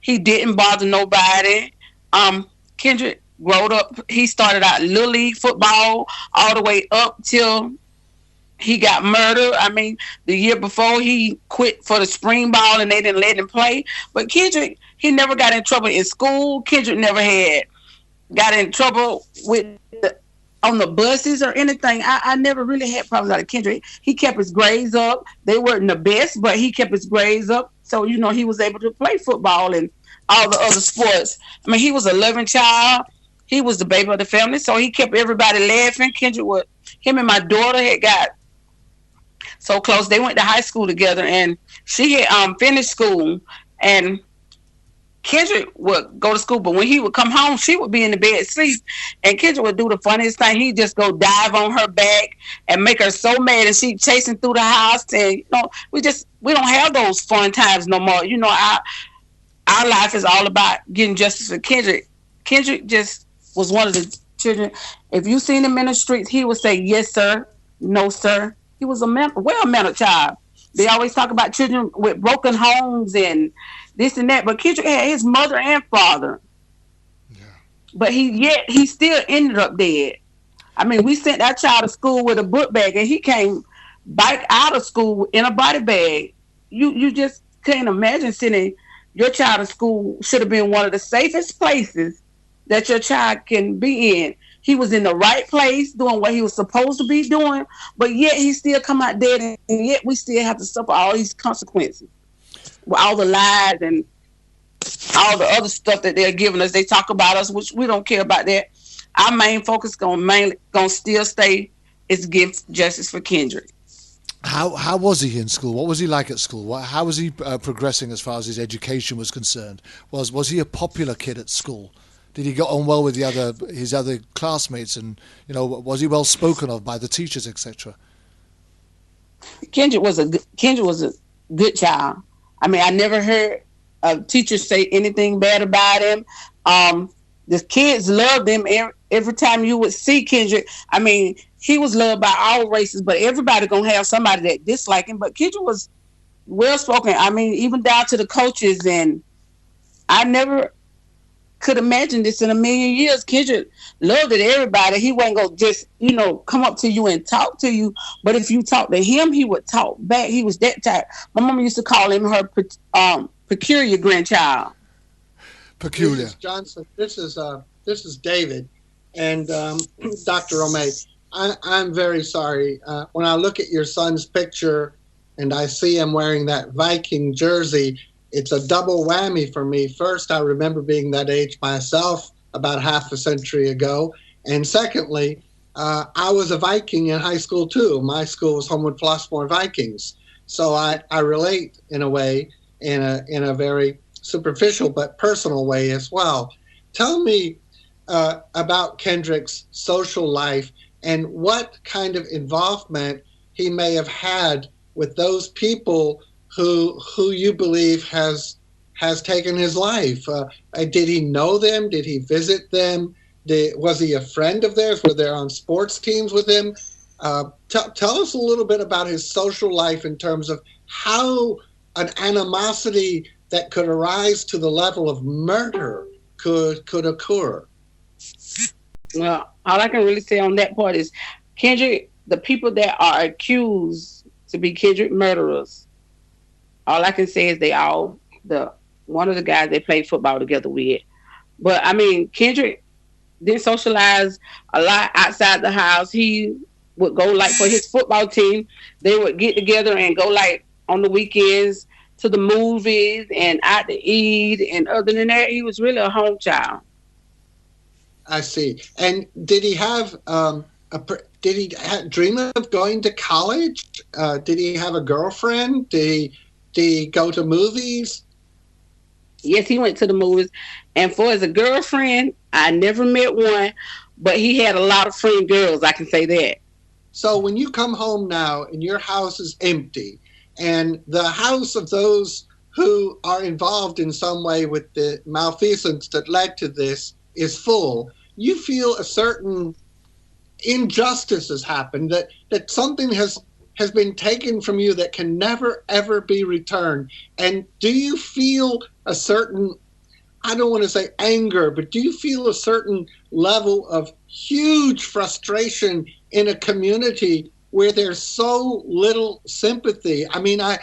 He didn't bother nobody. Kendrick growed up. He started out Little League football all the way up till he got murdered. I mean, the year before he quit for the spring ball and they didn't let him play. But Kendrick, he never got in trouble in school. Kendrick never got in trouble on the buses or anything. I never really had problems out of Kendrick. He kept his grades up. They weren't the best, but he kept his grades up. So, he was able to play football and all the other sports. I mean, he was a loving child. He was the baby of the family, so he kept everybody laughing. Kendrick him and my daughter had got so close. They went to high school together, and she had finished school, and Kendrick would go to school, but when he would come home, she would be in the bed asleep, and Kendrick would do the funniest thing. He'd just go dive on her back and make her so mad, and she'd chasing through the house, and we don't have those fun times no more. Our life is all about getting justice for Kendrick. Kendrick just was one of the children. If you seen him in the streets, he would say, yes, sir, no, sir. He was a well-mannered child. They always talk about children with broken homes and this and that, but Kendrick had his mother and father. Yeah. But he still ended up dead. I mean, we sent that child to school with a book bag, and he came back out of school in a body bag. You just can't imagine sending your child to school. Should have been one of the safest places that your child can be in. He was in the right place doing what he was supposed to be doing, but yet he still come out dead, and yet we still have to suffer all these consequences with all the lies and all the other stuff that they're giving us. They talk about us, which we don't care about that. Our main focus gonna still stay is give justice for Kendrick. How was he in school? What was he like at school? How was he progressing as far as his education was concerned? Was he a popular kid at school? Did he get on well with his other classmates, and was he well spoken of by the teachers, etc.? Kendrick was a good child. I mean, I never heard a teacher say anything bad about him. The kids loved him. Every time you would see Kendrick, I mean, he was loved by all races, but everybody gonna have somebody that dislike him. But Kendrick was well spoken. I mean, even down to the coaches, and I never could imagine this in a million years. Kendrick loved it, everybody. He wasn't gonna just, come up to you and talk to you, but if you talk to him, he would talk back. He was that type. My mom used to call him her peculiar grandchild. Peculiar. Mrs. Johnson, this is David, and Dr. Omay. I'm very sorry. When I look at your son's picture and I see him wearing that Viking jersey, it's a double whammy for me. First, I remember being that age myself about half a century ago. And secondly, I was a Viking in high school too. My school was Homewood Flossmoor Vikings. So I relate in a way, in a very superficial but personal way as well. Tell me about Kendrick's social life and what kind of involvement he may have had with those people who you believe has taken his life. Did he know them? Did he visit them? Was he a friend of theirs? Were they on sports teams with him? Tell us a little bit about his social life in terms of how an animosity that could arise to the level of murder could occur. Well, all I can really say on that part is Kendrick, the people that are accused to be Kendrick murderers, All I can say is one of the guys they played football together with. But I mean, Kendrick didn't socialize a lot outside the house. He would go like for his football team, they would get together and go like on the weekends to the movies and out to eat. And other than that, he was really a home child. I see. And did he have dream of going to college? Did he have a girlfriend? Did he go to movies? Yes, he went to the movies. And for as a girlfriend, I never met one, but he had a lot of friend girls, I can say that. So when you come home now and your house is empty and the house of those who are involved in some way with the malfeasance that led to this is full, you feel a certain injustice has happened, that something has been taken from you that can never, ever be returned. And do you feel a certain, I don't want to say anger, but do you feel a certain level of huge frustration in a community where there's so little sympathy? I mean, I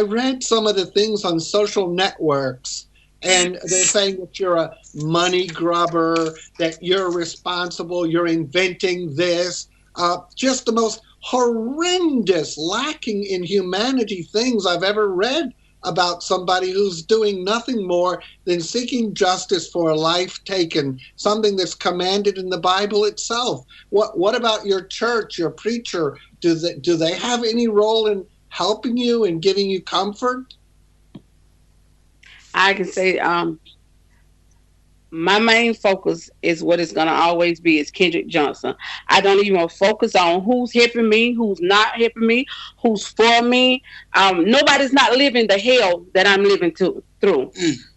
read some of the things on social networks, and they're saying that you're a money grubber, that you're responsible, you're inventing this, just the most horrendous, lacking in humanity things I've ever read about somebody who's doing nothing more than seeking justice for a life taken, something that's commanded in the Bible itself. What about your church, your preacher? Do they have any role in helping you and giving you comfort? I can say my main focus is what it's going to always be is Kendrick Johnson. I don't even focus on who's helping me, who's not helping me, who's for me. Nobody's not living the hell that I'm living through.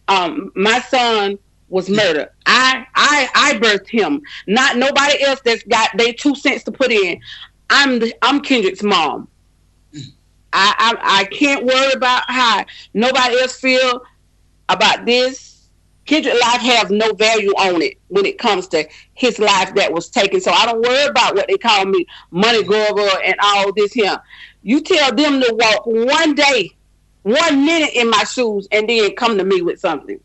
My son was murdered. I birthed him, not nobody else that's got their 2 cents to put in. I'm Kendrick's mom. I can't worry about how nobody else feel about this. Kendrick's life has no value on it when it comes to his life that was taken. So I don't worry about what they call me, money grubber and all this here. You tell them to walk 1 day, 1 minute in my shoes and then come to me with something.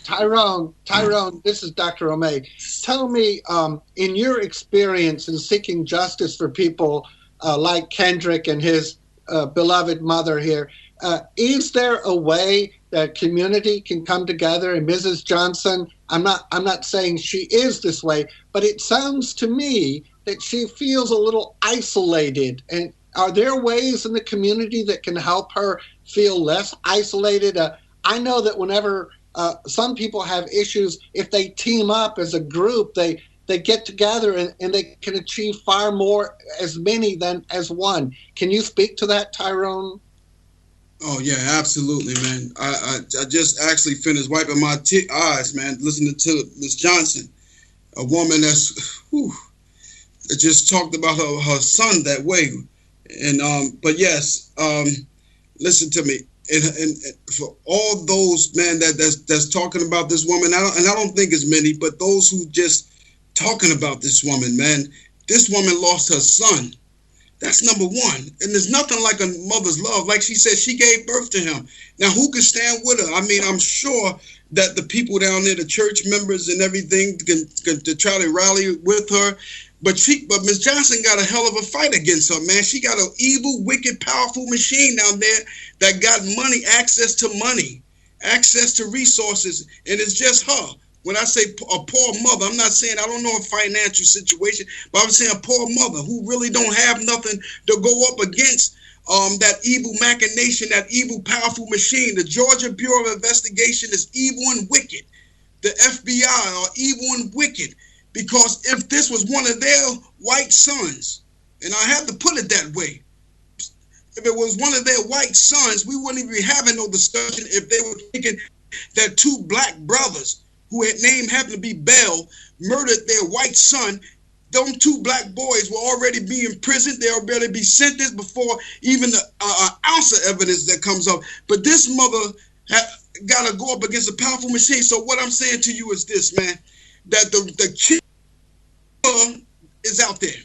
Tyrone, this is Dr. O'May. Tell me, in your experience in seeking justice for people like Kendrick and his beloved mother here, is there a way that community can come together? And Mrs. Johnson, I'm not saying she is this way, but it sounds to me that she feels a little isolated. And are there ways in the community that can help her feel less isolated? I know that whenever some people have issues, if they team up as a group, they get together and they can achieve far more as many than as one. Can you speak to that, Tyrone? Oh yeah, absolutely, man. I just actually finished wiping my eyes, man, listening to Miss Johnson, a woman that just talked about her son that way. And but yes, listen to me. And for all those, man, that's talking about this woman, I don't think it's many, but those who just talking about this woman, man, this woman lost her son. That's number one. And there's nothing like a mother's love. Like she said, she gave birth to him. Now, who can stand with her? I mean, I'm sure that the people down there, the church members and everything, can to try to rally with her. But Miss Johnson got a hell of a fight against her, man. She got an evil, wicked, powerful machine down there that got money, access to resources, and it's just her. When I say a poor mother, I'm not saying I don't know a financial situation, but I'm saying a poor mother who really don't have nothing to go up against that evil machination, that evil, powerful machine. The Georgia Bureau of Investigation is evil and wicked. The FBI are evil and wicked, because if this was one of their white sons, and I have to put it that way, if it was one of their white sons, we wouldn't even be having no discussion if they were thinking that 2 black brothers who had name happened to be Bell, murdered their white son. Them 2 black boys will already be in prison. They'll already be sentenced before even the ounce of evidence that comes up. But this mother got to go up against a powerful machine. So what I'm saying to you is this, man, that the killer is out there.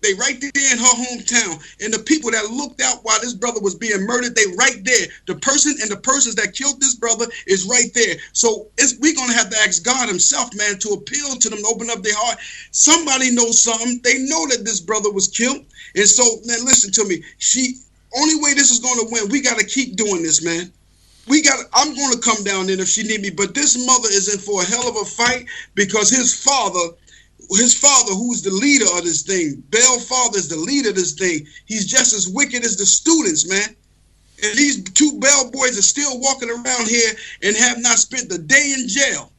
They right there in her hometown. And the people that looked out while this brother was being murdered, they right there. The person and the persons that killed this brother is right there. So we're going to have to ask God himself, man, to appeal to them, to open up their heart. Somebody knows something. They know that this brother was killed. And so, man, listen to me. Only way this is going to win, we got to keep doing this, man. I'm going to come down there if she need me, but this mother is in for a hell of a fight because his father, who's the leader of this thing, Bell's father is the leader of this thing. He's just as wicked as the students, man. And these two Bell boys are still walking around here and have not spent a day in jail.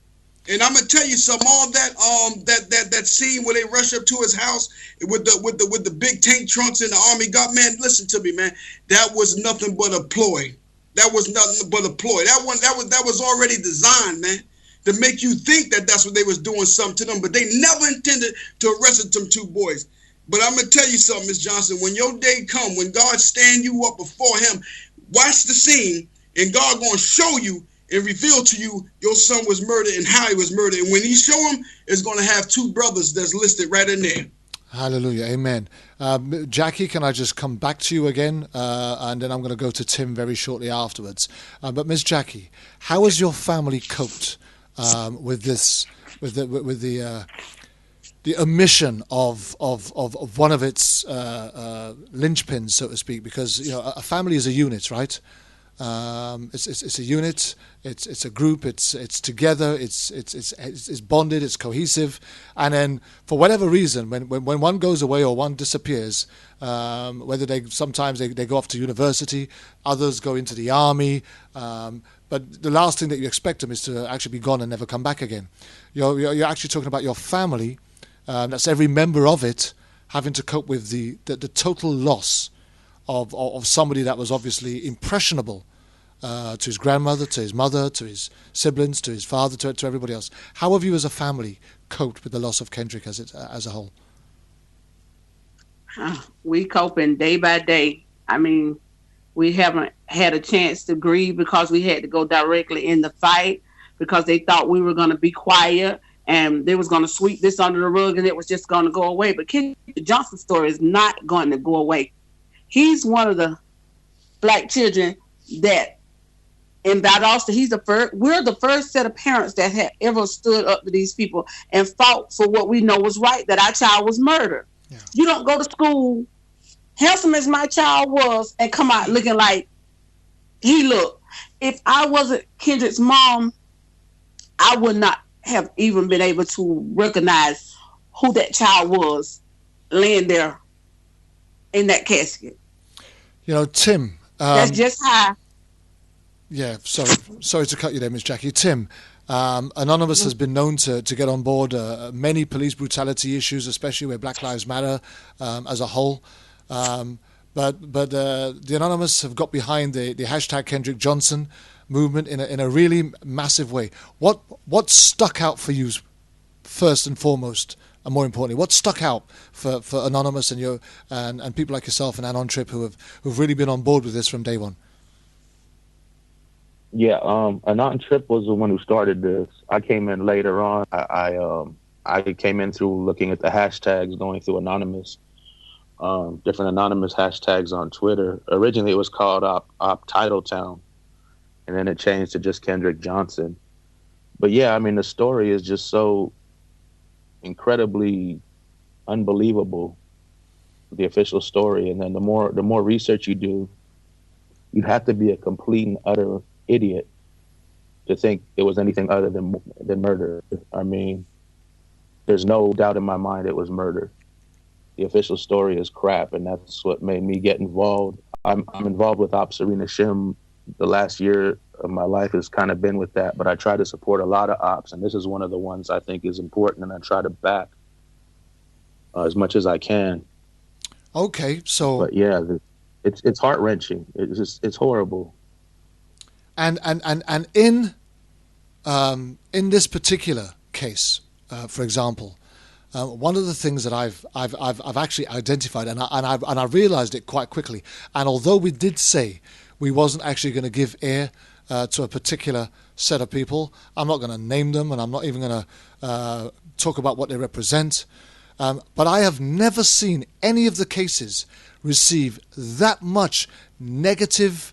And I'm gonna tell you something. All that scene where they rush up to his house with the big tank trunks and the army guard, man. Listen to me, man. That was nothing but a ploy. That was nothing but a ploy. That was already designed, man, to make you think that that's what they was doing something to them. But they never intended to arrest them two boys. But I'm gonna tell you something, Miss Johnson. When your day come, when God stand you up before Him, watch the scene, and God gonna show you and reveal to you your son was murdered and how he was murdered. And when He show him, it's gonna have two brothers that's listed right in there. Hallelujah. Amen. Jackie, can I just come back to you again? And then I'm going to go to Tim very shortly afterwards. But Miss Jackie, how has your family coped with this, with the omission of one of its linchpins, so to speak? Because a family is a unit, right? It's a unit. It's a group. It's together. It's bonded. It's cohesive. And then for whatever reason, when one goes away or one disappears, whether sometimes they go off to university, others go into the army. But the last thing that you expect them is to actually be gone and never come back again. You're actually talking about your family. That's every member of it having to cope with the total loss of somebody that was obviously impressionable to his grandmother, to his mother, to his siblings, to his father, to everybody else. How have you as a family coped with the loss of Kendrick as a whole? We coping day by day. I mean, we haven't had a chance to grieve because we had to go directly in the fight because they thought we were going to be quiet and they was going to sweep this under the rug and it was just going to go away. But Kendrick Johnson's story is not going to go away. He's one of the black children that in Valdosta, we're the first set of parents that had ever stood up to these people and fought for what we know was right, that our child was murdered. Yeah. You don't go to school, handsome as my child was, and come out looking like he looked. If I wasn't Kendrick's mom, I would not have even been able to recognize who that child was laying there in that casket. Tim. That's just how. Yeah, sorry to cut you there, Miss Jackie. Tim, Anonymous has been known to get on board many police brutality issues, especially where Black Lives Matter as a whole. But the Anonymous have got behind the hashtag Kendrick Johnson movement in a really massive way. What stuck out for you first and foremost? And more importantly, what stuck out for Anonymous and people like yourself and Anon Trip who've really been on board with this from day one? Yeah, Anon Trip was the one who started this. I came in later on. I came in through looking at the hashtags, going through Anonymous, different Anonymous hashtags on Twitter. Originally, it was called Op Titletown, and then it changed to just Kendrick Johnson. But yeah, I mean, the story is just so incredibly unbelievable, the official story. And then the more research you do, you have to be a complete and utter idiot to think it was anything other than murder. I mean, there's no doubt in my mind it was murder. The official story is crap, and that's what made me get involved. I'm involved with Op Serena Shim. The last year of my life has kind of been with that, but I try to support a lot of ops, and this is one of the ones I think is important, and I try to back as much as I can. Okay, so... But yeah, it's heart-wrenching. It's horrible. And in this particular case, for example, one of the things that I've actually identified, and I realized it quite quickly, and although we did say we wasn't actually going to give air to a particular set of people, I'm not going to name them, and I'm not even going to talk about what they represent. But I have never seen any of the cases receive that much negative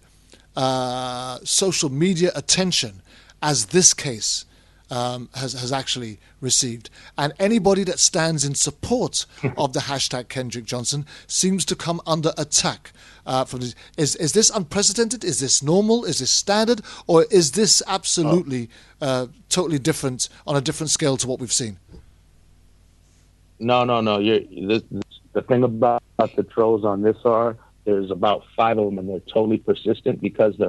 social media attention as this case has actually received. And anybody that stands in support of the hashtag Kendrick Johnson seems to come under attack. From this. Is this unprecedented? Is this normal? Is this standard? Or is this absolutely totally different, on a different scale to what we've seen? No. The thing about the trolls on this there's about 5 of them, and they're totally persistent because they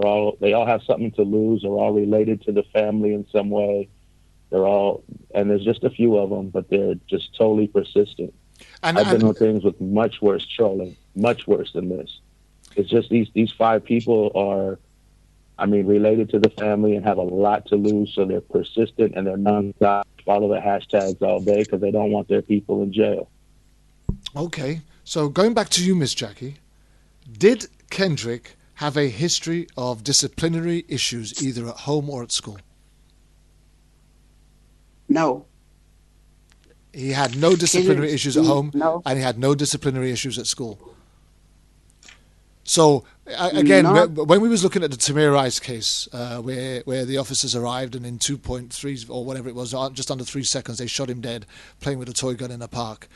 all have something to lose. They're all related to the family in some way. And there's just a few of them, but they're just totally persistent. I've been on things with much worse trolling, much worse than this. It's just these 5 people are, related to the family and have a lot to lose, so they're persistent and they're non-stop, follow the hashtags all day because they don't want their people in jail. Okay, so going back to you, Miss Jackie, did Kendrick have a history of disciplinary issues either at home or at school? No. He had no disciplinary issues at home, no. And he had no disciplinary issues at school. So, again, when we was looking at the Tamir Rice case, where the officers arrived and in 2.3 or whatever it was, just under 3 seconds, they shot him dead playing with a toy gun in a park.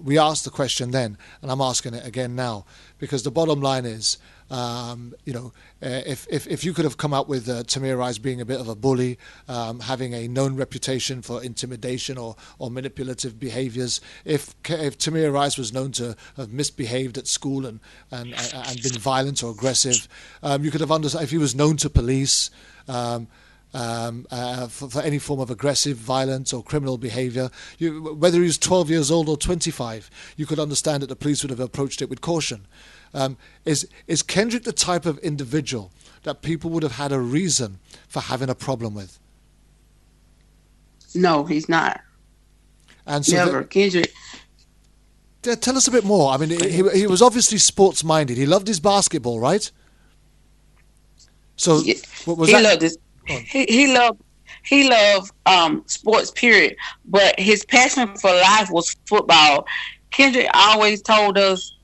We asked the question then, and I'm asking it again now, because the bottom line is, if you could have come out with Tamir Rice being a bit of a bully, having a known reputation for intimidation or manipulative behaviors, if Tamir Rice was known to have misbehaved at school and been violent or aggressive, you could have understood if he was known to police. For any form of aggressive, violence or criminal behaviour, whether he was 12 years old or 25, you could understand that the police would have approached it with caution. Is Kendrick the type of individual that people would have had a reason for having a problem with? No, he's not. And so never. Kendrick. Tell us a bit more. He was obviously sports-minded. He loved his basketball, right? So was he that? Loved his, he loved sports, period. But his passion for life was football. Kendrick always told us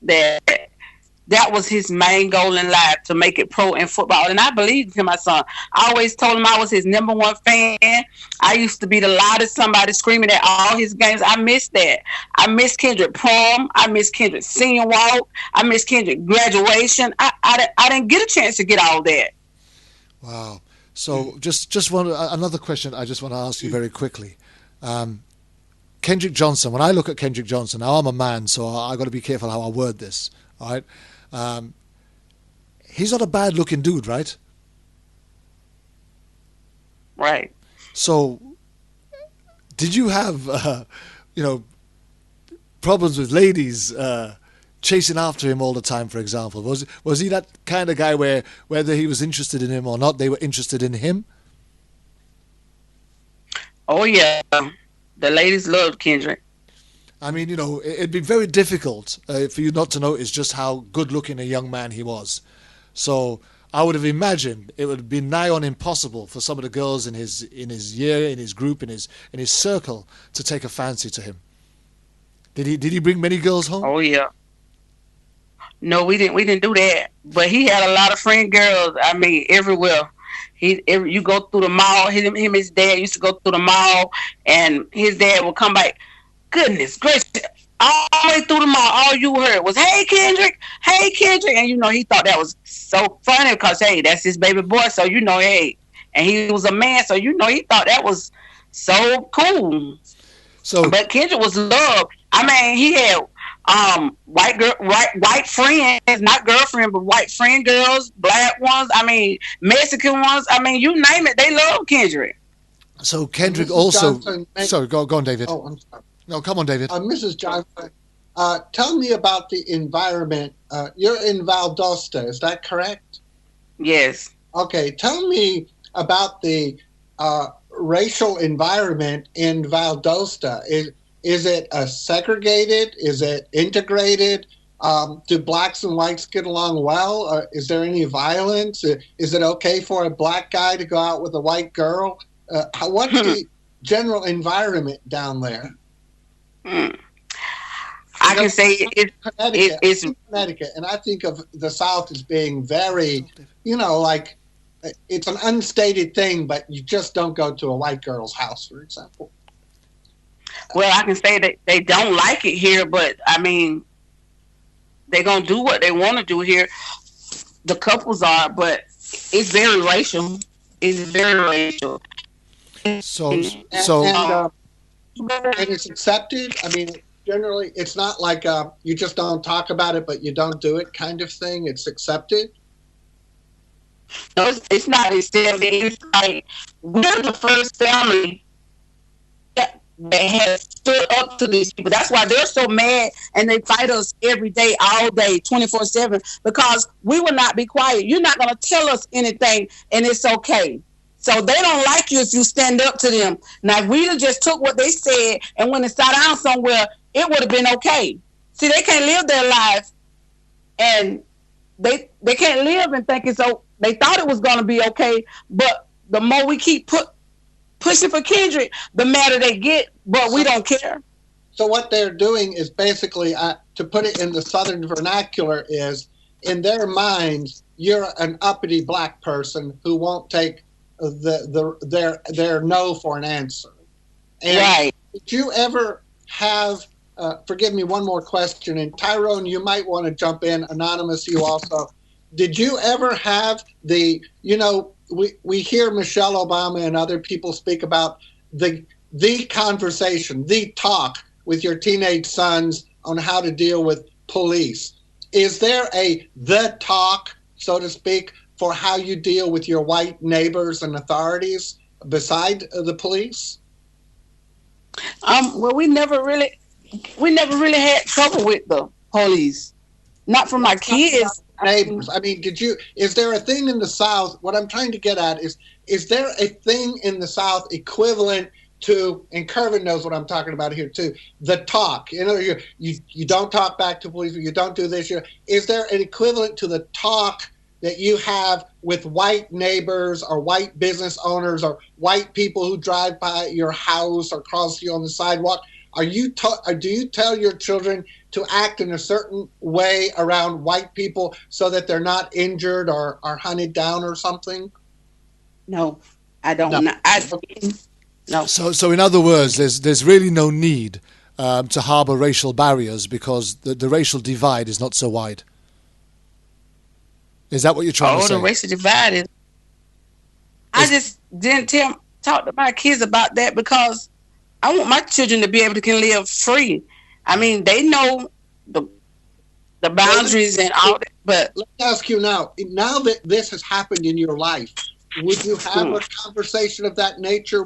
that was his main goal in life, to make it pro in football. And I believed in my son. I always told him I was his number 1 fan. I used to be the loudest somebody screaming at all his games. I miss that. I miss Kendrick prom. I miss Kendrick senior walk. I miss Kendrick graduation. I didn't get a chance to get all that. Wow. So just another question I just want to ask you very quickly. Kendrick Johnson, when I look at Kendrick Johnson, now I'm a man, so I got to be careful how I word this, all right? He's not a bad looking dude, right? Right. So did you have, problems with ladies chasing after him all the time, for example? Was he that kind of guy where whether he was interested in him or not, they were interested in him? Oh, yeah. The ladies loved Kendrick. It'd be very difficult for you not to notice just how good-looking a young man he was. So I would have imagined it would have been nigh on impossible for some of the girls in his year, in his group, in his circle to take a fancy to him. Did he bring many girls home? Oh, yeah. No, we didn't do that. But he had a lot of friend girls. Everywhere. You go through the mall. Him and his dad used to go through the mall, and his dad would come back. Goodness gracious! All the way through the mall, all you heard was "Hey Kendrick, hey Kendrick," and he thought that was so funny because that's his baby boy. So hey, and he was a man, so he thought that was so cool. But Kendrick was loved. He had white friends, not girlfriend, but white friend girls, black ones. Mexican ones. You name it, they love Kendrick. So Kendrick also. Johnson, sorry, go on, David. Oh, I'm sorry. No, come on, David. Mrs. Johnson, tell me about the environment. You're in Valdosta, is that correct? Yes. Okay, tell me about the racial environment in Valdosta. Is it segregated? Is it integrated? Do blacks and whites get along well? Is there any violence? Is it okay for a black guy to go out with a white girl? What's the general environment down there? I can say it's Connecticut, and I think of the South as being very, like it's an unstated thing, but you just don't go to a white girl's house, for example. Well, I can say that they don't like it here, but I mean, they're gonna do what they want to do here. The couples are, but it's very racial. It's very racial. And it's accepted. I mean, generally, it's not like you just don't talk about it, but you don't do it kind of thing. It's accepted. No, it's not accepted. It's like we're the first family that has stood up to these people. That's why they're so mad, and they fight us every day, all day, 24/7, because we will not be quiet. You're not going to tell us anything, and it's okay. So they don't like you if you stand up to them. Now, if we just took what they said and went and sat down somewhere, it would have been okay. See, they can't live their life, and they can't live and think it's so. They thought it was going to be okay, but the more we keep pushing for Kendrick, the madder they get, but we don't care. So what they're doing is basically, to put it in the Southern vernacular, is in their minds, you're an uppity black person who won't take their no for an answer. And right. Did you ever have, forgive me, one more question, and Tyrone, you might want to jump in, Anonymous, you also. Did you ever have we hear Michelle Obama and other people speak about the conversation, the talk with your teenage sons on how to deal with police? Is there the talk, so to speak, for how you deal with your white neighbors and authorities beside the police? Well, we never really had trouble with the police. Not for my kids. Neighbors. I mean, is there a thing in the South? What I'm trying to get at is there a thing in the South equivalent to, and Kervin knows what I'm talking about here too, the talk? You don't talk back to police, you don't do this. Is there an equivalent to the talk that you have with white neighbors or white business owners or white people who drive by your house or cross you on the sidewalk? Do you tell your children to act in a certain way around white people so that they're not injured or hunted down or something? No, I don't. No. No. So in other words, there's really no need to harbour racial barriers because the racial divide is not so wide. Is that what you're trying to say? Oh, the racial divide is. I just didn't talk to my kids about that because I want my children to be able to live free. I mean, they know the boundaries and all that, but let me ask you now that this has happened in your life, would you have a conversation of that nature